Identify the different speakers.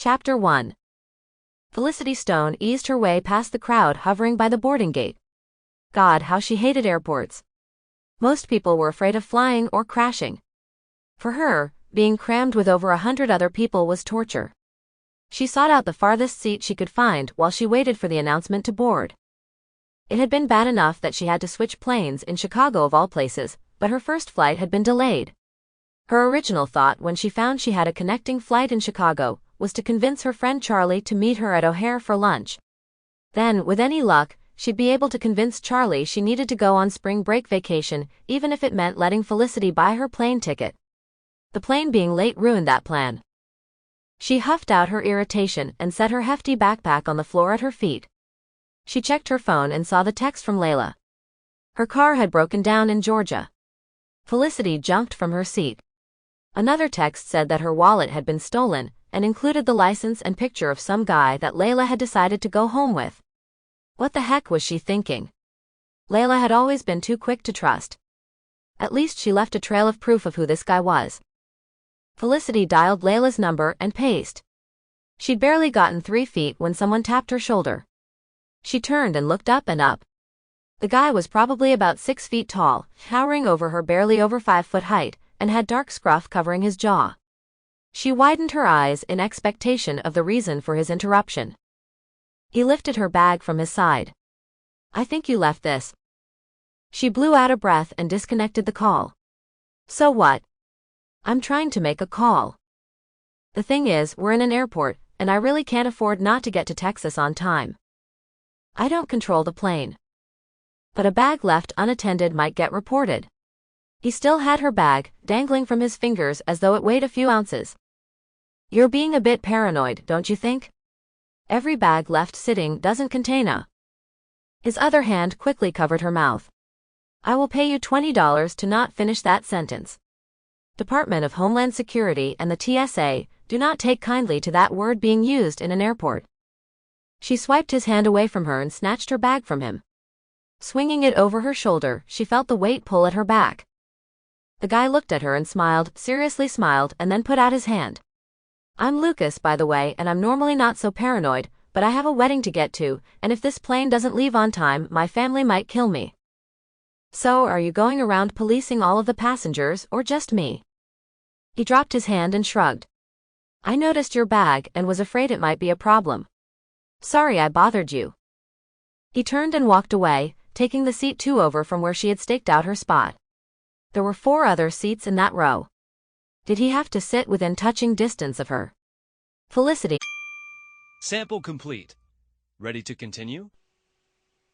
Speaker 1: Chapter 1. Felicity Stone eased her way past the crowd hovering by the boarding gate. God, how she hated airports. Most people were afraid of flying or crashing. For her, being crammed with over 100 other people was torture. She sought out the farthest seat she could find while she waited for the announcement to board. It had been bad enough that she had to switch planes in Chicago of all places, but her first flight had been delayed. Her original thought when she found she had a connecting flight in Chicago was to convince her friend Charlie to meet her at O'Hare for lunch. Then, with any luck, she'd be able to convince Charlie she needed to go on spring break vacation, even if it meant letting Felicity buy her plane ticket. The plane being late ruined that plan. She huffed out her irritation and set her hefty backpack on the floor at her feet. She checked her phone and saw the text from Layla. Her car had broken down in Georgia. Felicity jumped from her seat. Another text said that her wallet had been stolen, and included the license and picture of some guy that Layla had decided to go home with. What the heck was she thinking? Layla had always been too quick to trust. At least she left a trail of proof of who this guy was. Felicity dialed Layla's number and paced. She'd barely gotten 3 feet when someone tapped her shoulder. She turned and looked up and up. The guy was probably about 6 feet tall, towering over her barely over 5-foot height, and had dark scruff covering his jaw. She widened her eyes in expectation of the reason for his interruption. He lifted her bag from his side. "I think you left this." She blew out a breath and disconnected the call. "So what?" "I'm trying to make a call. The thing is, we're in an airport, and I really can't afford not to get to Texas on time. I don't control the plane. But a bag left unattended might get reported." He still had her bag, dangling from his fingers as though it weighed a few ounces. "You're being a bit paranoid, don't you think? Every bag left sitting doesn't contain a..." His other hand quickly covered her mouth. "I will pay you $20 to not finish that sentence. Department of Homeland Security and the TSA do not take kindly to that word being used in an airport." She swiped his hand away from her and snatched her bag from him. Swinging it over her shoulder, she felt the weight pull at her back. The guy looked at her and smiled, seriously smiled, and then put out his hand. "I'm Lucas, by the way, and I'm normally not so paranoid, but I have a wedding to get to, and if this plane doesn't leave on time, my family might kill me. So, are you going around policing all of the passengers, or just me?" He dropped his hand and shrugged. "I noticed your bag and was afraid it might be a problem. Sorry I bothered you." He turned and walked away, taking the seat 2 over from where she had staked out her spot. There were 4 other seats in that row. Did he have to sit within touching distance of her? Felicity.
Speaker 2: Sample complete. Ready to continue?